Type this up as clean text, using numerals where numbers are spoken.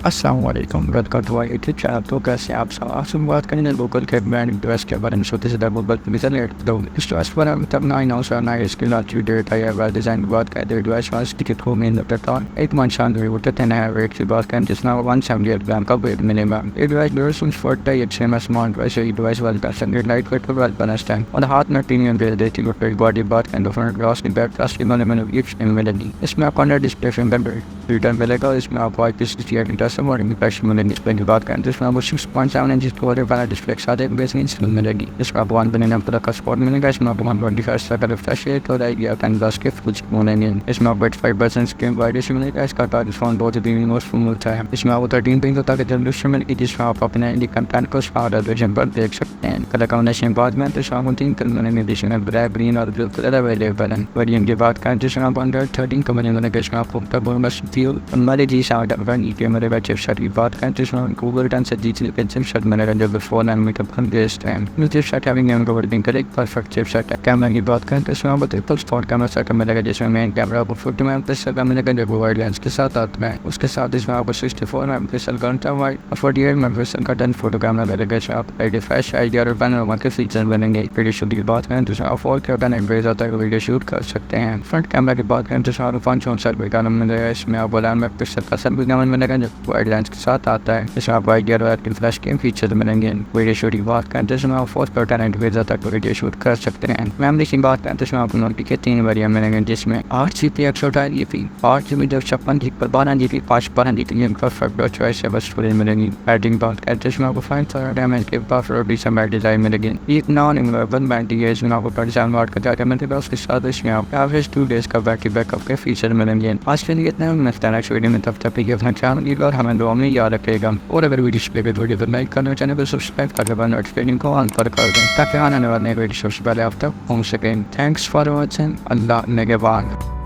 अस्सलाम वालेकुम, welcome to my YouTube channel. तो कैसे हैं आप सब? आज हम बात करेंगे गूगल के ब्रांड डिवाइस के बारे में। छोटे से गूगल विजिट दो इस डिवाइस पर हम तब 9 इसके लास्ट डेट है या डिजाइन की बात करते हैं। डिवाइस वाला टिकट को मेन लगता है एक मंशान दे वो तने है रेट की बात करें जिसना 178 ग्राम का वेट मिलेगा। ये डिवाइस वर्जन 40 अच्छे में स्मार्ट डिवाइस है। डिवाइस वाला का संग लाइट वेट पर बना स्टैंड और हाथ में प्रीमियम दे देती है। फिर बॉडी बात करें तो फ्रंट ग्लास की बैक ग्लास की मैंने ये मिलेगी। इसमें आपको अंडर डिस्प्ले फिंगर रिटर्न मिलेगा। इसमें आपको IPS और इंप्रेशन मिलेगी। डिस्प्ले की बात करें तो इसमें आपको 6.7 इंच वाला डिस्प्ले के साथ एक बेसिक स्क्रीन मिलेगी। इसमें आपको 1 का सपोर्ट मिलेगा। इसमें आपको 125 का रिफ्रेश रेट और आएगी 10 प्लस के फुल मिलेंगे। इसमें आपको 85% स्क्रीन वाइडनेस मिलेगा। इसका टच फोन बहुत ही यूजफुल मिलता है। इसमें आपको 13 पिन तक रेजोल्यूशन मिलेगी जिसमें आप अपने कंटेंट को स्मार्ट वर्जन पर देख सकते हैं। कलर कॉम्बिनेशन बाद में तो आपको 3 कलर में जिसमें ब्लैक, ग्रीन और ब्लू कलर अवेलेबल है। वेरिएंट की बात करें जिसमें आपको अंडर 13 कंपनी मिलेगा। इसमें आपको हमारे जी साउंड मेरे बच्चे शर्ट की बात करें जिसमें गूगल टन से जीत पेंसिल शर्ट मिलेगा जो 4 नैनोमीटर पर बेस्ड है। Chip shirt having game covering करे परफेक्ट चिप शर्ट है। कैमरा की बात करें तो इसमें आपको ट्रिपल स्पॉट कैमरा सेटअप मिलेगा जिसमें मेन कैमरा आपको 40 मेगापिक्सल का मिलेगा जो वाइड लेंस के साथ आता है। उसके साथ इसमें आपको 64 मेगापिक्सल का अल्ट्रा वाइड और 48 मेगापिक्सल का 10 फोटो कैमरा मिलेगा। इसमें आप फ्लैश आईडीआर और पैनोरामा के फीचर बनेंगे। वीडियो शूट की बात करें तो इसमें आप 4K का नेट आता है वीडियो शूट कर सकते हैं। फ्रंट कैमरा की बात करें तो इसमें आपको 564 का मिलेगा। इसमें आपको 11 मेगापिक्सल का सेल्फी कैमरा मिलेगा जो वाइड लेंस के साथ आता है। इसमें आपको आईडीआर और फ्लैश के फीचर मिलेंगे। वीडियो शूट की बात करें तो इसमें आप 4K नेट तक वीडियो शूट कर सकते हैं। मेमोरी की बात करें तो इसमें आपको नोट के 3 वेरिएंट मिलेंगे जिसमें 8GB 128GB 8GB 256GB पर 12GB 512GB परफेक्ट चॉइस है बस स्टोरेज मिलेगी। बैटरी बात करें तो इसमें आपको 5000 mAh के परफेक्ट डिसेंबर डिजाइन मिलेगी। एक नॉन इन्वर्टेबल बैटरी है। इसमें आपको 47 वाट का चार्जर मिलेगा। उसके साथ इसमें आपको एवरेज 2 डेज का बैटरी बैकअप के फीचर मिलेंगे। आज के लिए इतना नेक्स्ट वीडियो में तब तक अपना ख्याल रखिएगा और हमें दुआ में याद रखिएगा। और अगर वीडियो पे वीडियो पर लाइक करना चैनल को सब्सक्राइब करके नोटिफिकेशन को ऑन पर कर दें ताकि आने वाले वीडियो सबसे पहले आप तक पहुंच सकें। Thanks for watching. अल्लाह ने के बाद।